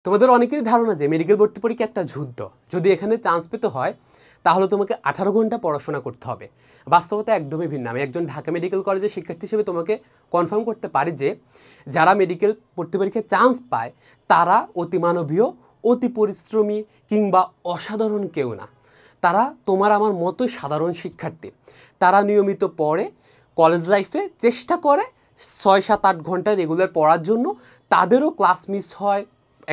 তোমাদের অনেকেরই ধারণা যে মেডিকেল ভর্তি পরীক্ষা একটা যুদ্ধ। যদি এখানে চান্স পেতে হয় তাহলে তোমাকে 18 ঘন্টা পড়াশোনা করতে হবে। বাস্তবতা একদমই ভিন্ন। আমি একজন ঢাকা মেডিকেল কলেজের শিক্ষার্থী হিসেবে তোমাকে কনফার্ম করতে পারি যে যারা মেডিকেল ভর্তি পরীক্ষায় চান্স পায় তারা অতি মানবীয়, অতি পরিশ্রমী কিংবা অসাধারণ কেউ না। তারা তোমার আমার মতোই সাধারণ শিক্ষার্থী। তারা নিয়মিত পড়ে, কলেজ লাইফে চেষ্টা করে 6-7-8 ঘন্টা রেগুলার পড়ার জন্য। তাদেরও ক্লাস মিস হয়,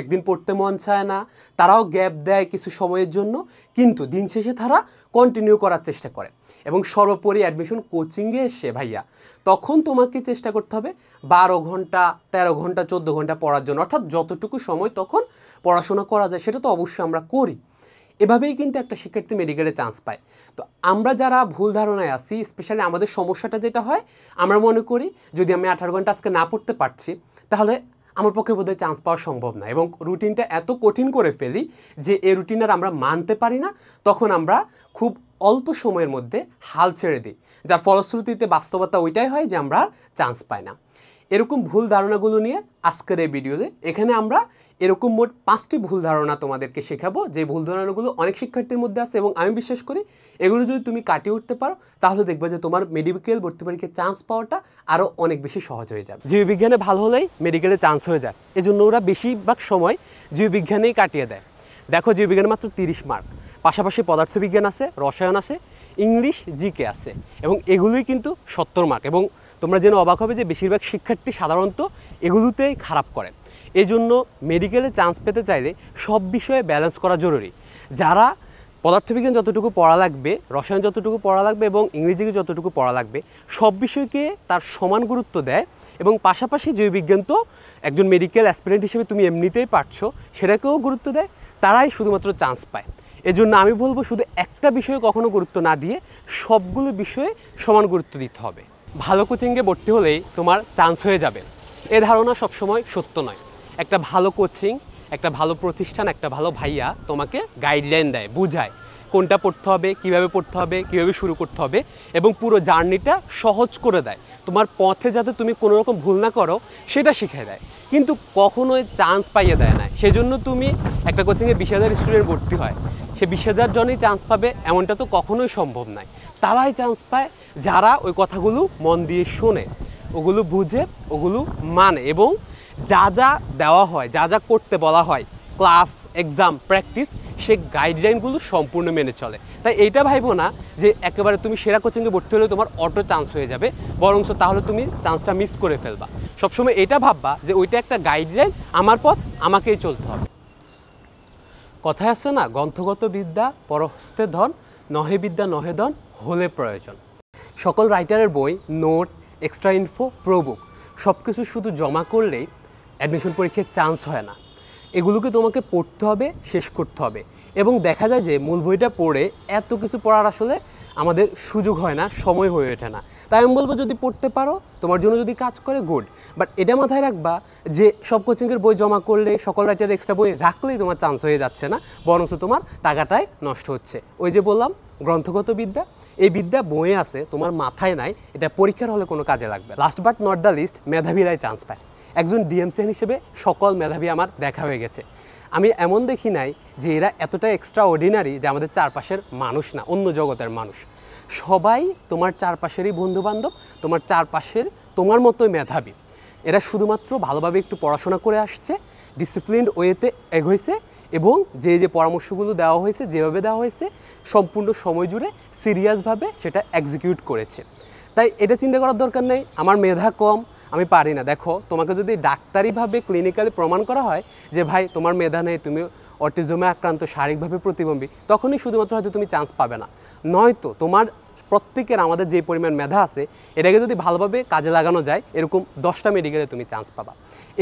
একদিন পড়তে মন চায় না, তারাও গ্যাপ দেয় কিছু সময়ের জন্য, কিন্তু দিন শেষে তারা কন্টিনিউ করার চেষ্টা করে। এবং সর্বোপরি অ্যাডমিশন কোচিংয়ে এসে ভাইয়া তখন তোমাকে চেষ্টা করতে হবে 12 ঘন্টা, 13 ঘন্টা, 14 ঘন্টা পড়ার জন্য, অর্থাৎ যতটুকু সময় তখন পড়াশোনা করা যায় সেটা তো অবশ্যই আমরা করি। এভাবেই কিন্তু একটা শিক্ষার্থী মেডিকেলে চান্স পায়। তো আমরা যারা ভুল ধারণায় আছি, স্পেশালি আমাদের সমস্যাটা যেটা হয়, আমরা মনে করি যদি আমি 18 ঘন্টা আজকে না পড়তে পারছি তাহলে আমার পক্ষে বোধহয় চান্স পাওয়া সম্ভব না, এবং রুটিনটা এত কঠিন করে ফেলি যে এই রুটিন আর আমরা মানতে পারি না। তখন আমরা খুব অল্প সময়ের মধ্যে হাল ছেড়ে দিই, যার ফলশ্রুতিতে বাস্তবতা ওইটাই হয় যে আমরা চান্স পাই না। এরকম ভুল ধারণাগুলো নিয়ে আজকের এই ভিডিওতে এখানে আমরা এরকম মোট 5টি ভুল ধারণা তোমাদেরকে শেখাবো, যে ভুল ধারণাগুলো অনেক শিক্ষার্থীর মধ্যে আছে, এবং আমি বিশ্বাস করি এগুলো যদি তুমি কাটিয়ে উঠতে পারো তাহলে দেখবে যে তোমার মেডিকেল ভর্তি পরীক্ষায় চান্স পাওয়াটা আরও অনেক বেশি সহজ হয়ে যাবে। জীববিজ্ঞানে ভালো হলেই মেডিকেলে চান্স হয়ে যায়, এজন্য ওরা বেশিরভাগ সময় জীববিজ্ঞানেই কাটিয়ে দেয়। দেখো, জীববিজ্ঞানে মাত্র 30 মার্ক, পাশাপাশি পদার্থবিজ্ঞান আছে, রসায়ন আছে, ইংলিশ, জিকে আছে, এবং এগুলোই কিন্তু 70 মার্ক। এবং তোমরা যেন অবাক হবে যে বেশিরভাগ শিক্ষার্থী সাধারণত এগুলোতেই খারাপ করে। এই জন্য মেডিকেলে চান্স পেতে চাইলে সব বিষয়ে ব্যালেন্স করা জরুরি। যারা পদার্থবিজ্ঞান যতটুকু পড়া লাগবে, রসায়ন যতটুকু পড়া লাগবে এবং ইংরেজিকে যতটুকু পড়া লাগবে, সব বিষয়কে তার সমান গুরুত্ব দেয়, এবং পাশাপাশি জীববিজ্ঞান তো একজন মেডিকেল অ্যাসপিরেন্ট হিসেবে তুমি এমনিতেই পারছো, সেটাকেও গুরুত্ব দেয়, তারাই শুধুমাত্র চান্স পায়। এজন্য আমি বলবো শুধু একটা বিষয়ে কখনো গুরুত্ব না দিয়ে সবগুলো বিষয়ে সমান গুরুত্ব দিতে হবে। ভালো কোচিংয়ে ভর্তি হলেই তোমার চান্স হয়ে যাবে, এ ধারণা সবসময় সত্য নয়। একটা ভালো কোচিং, একটা ভালো প্রতিষ্ঠান, একটা ভালো ভাইয়া তোমাকে গাইডলাইন দেয়, বুঝায় কোনটা পড়তে হবে, কিভাবে পড়তে হবে, কিভাবে শুরু করতে হবে, এবং পুরো জার্নিটা সহজ করে দেয়। তোমার পথে যাতে তুমি কোনো রকম ভুল না করো সেটা শিখিয়ে দেয়, কিন্তু কখনোই চান্স পাইয়ে দেয় না। সেজন্য তুমি একটা কোচিংয়ে 20,000 স্টুডেন্ট ভর্তি হয়, সে 20,000 জনই চান্স পাবে এমনটা তো কখনোই সম্ভব নয়। তারাই চান্স পায় যারা ওই কথাগুলো মন দিয়ে শোনে, ওগুলো বুঝে, ওগুলো মানে, এবং যা যা দেওয়া হয়, যা যা করতে বলা হয়, ক্লাস, এক্সাম, প্র্যাকটিস, সে গাইডলাইনগুলো সম্পূর্ণ মেনে চলে। তাই এইটা ভাইবো না যে একেবারে তুমি সেরা কোচিংয়ে ভর্তি হলে তোমার অটো চান্স হয়ে যাবে, বরঞ্চ তাহলে তুমি চান্সটা মিস করে ফেলবা। সবসময় এটা ভাববা যে ওইটা একটা গাইডলাইন, আমার পথ আমাকেই চলতে হবে। কথায় আছে না, গ্রন্থগত বিদ্যা পরহস্তে ধন, নহে বিদ্যা নহে ধন, হলে প্রয়োজন। সকল রাইটারের বই, নোট, এক্সট্রা ইনফো, প্রোবুক সব কিছু শুধু জমা করলেই অ্যাডমিশন পরীক্ষায় চান্স হয় না। এগুলোকে তোমাকে পড়তে হবে, শেষ করতে হবে, এবং দেখা যায় যে মূল বইটা পড়ে এত কিছু পড়ার আসলে আমাদের সুযোগ হয় না, সময় হয়ে ওঠে না। তাই আমি বলবো যদি পড়তে পারো, তোমার জন্য যদি কাজ করে, গুড। বাট এটা মাথায় রাখবা যে সব কোচিংয়ের বই জমা করলে, সকল রাইটারের এক্সট্রা বই রাখলেই তোমার চান্স হয়ে যাচ্ছে না, বরঞ্চ তোমার টাকাটাই নষ্ট হচ্ছে। ওই যে বললাম গ্রন্থগত বিদ্যা, এই বিদ্যা বইয়ে আছে, তোমার মাথায় নাই, এটা পরীক্ষার হলে কোনো কাজে লাগবে। Last but not the least, মেধাবীরাই চান্স পায়। একজন ডিএমসিএন হিসেবে সকল মেধাবী আমার দেখা হয়ে গেছে। আমি এমন দেখি নাই যে এরা এতটা এক্সট্রা অর্ডিনারি যে আমাদের চারপাশের মানুষ না, অন্য জগতের মানুষ। সবাই তোমার চারপাশেরই বন্ধুবান্ধব, তোমার চারপাশের তোমার মতোই মেধাবী। এরা শুধুমাত্র ভালোভাবে একটু পড়াশোনা করে আসছে, ডিসিপ্লিনড ওয়েতে এগোইছে, এবং যে যে পরামর্শগুলো দেওয়া হয়েছে, যেভাবে দেওয়া হয়েছে, সম্পূর্ণ সময় জুড়ে সিরিয়াসভাবে সেটা এক্সিকিউট করেছে। তাই এটা চিন্তা করার দরকার নেই আমার মেধা কম, আমি পারি না। দেখো, তোমাকে যদি ডাক্তারিভাবে, ক্লিনিক্যালি প্রমাণ করা হয় যে ভাই তোমার মেধা নেই, তুমি অটিজমে আক্রান্ত, শারীরিকভাবে প্রতিবন্ধী, তখনই শুধুমাত্র হয়তো তুমি চান্স পাবে না। নয়তো তোমার প্রত্যেকের, আমাদের যে পরিমাণ মেধা আছে, এটাকে যদি ভালোভাবে কাজে লাগানো যায়, এরকম 10টা মেডিকেলে তুমি চান্স পাবা।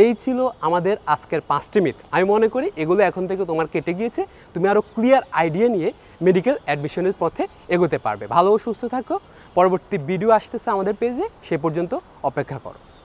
এই ছিল আমাদের আজকের 5টি মিথ। আমি মনে করি এগুলো এখন থেকে তোমার কেটে গিয়েছে, তুমি আরও ক্লিয়ার আইডিয়া নিয়ে মেডিকেল অ্যাডমিশনের পথে এগোতে পারবে। ভালো ও সুস্থ থাকো। পরবর্তী ভিডিও আসতেছে আমাদের পেজে, সে পর্যন্ত অপেক্ষা করো।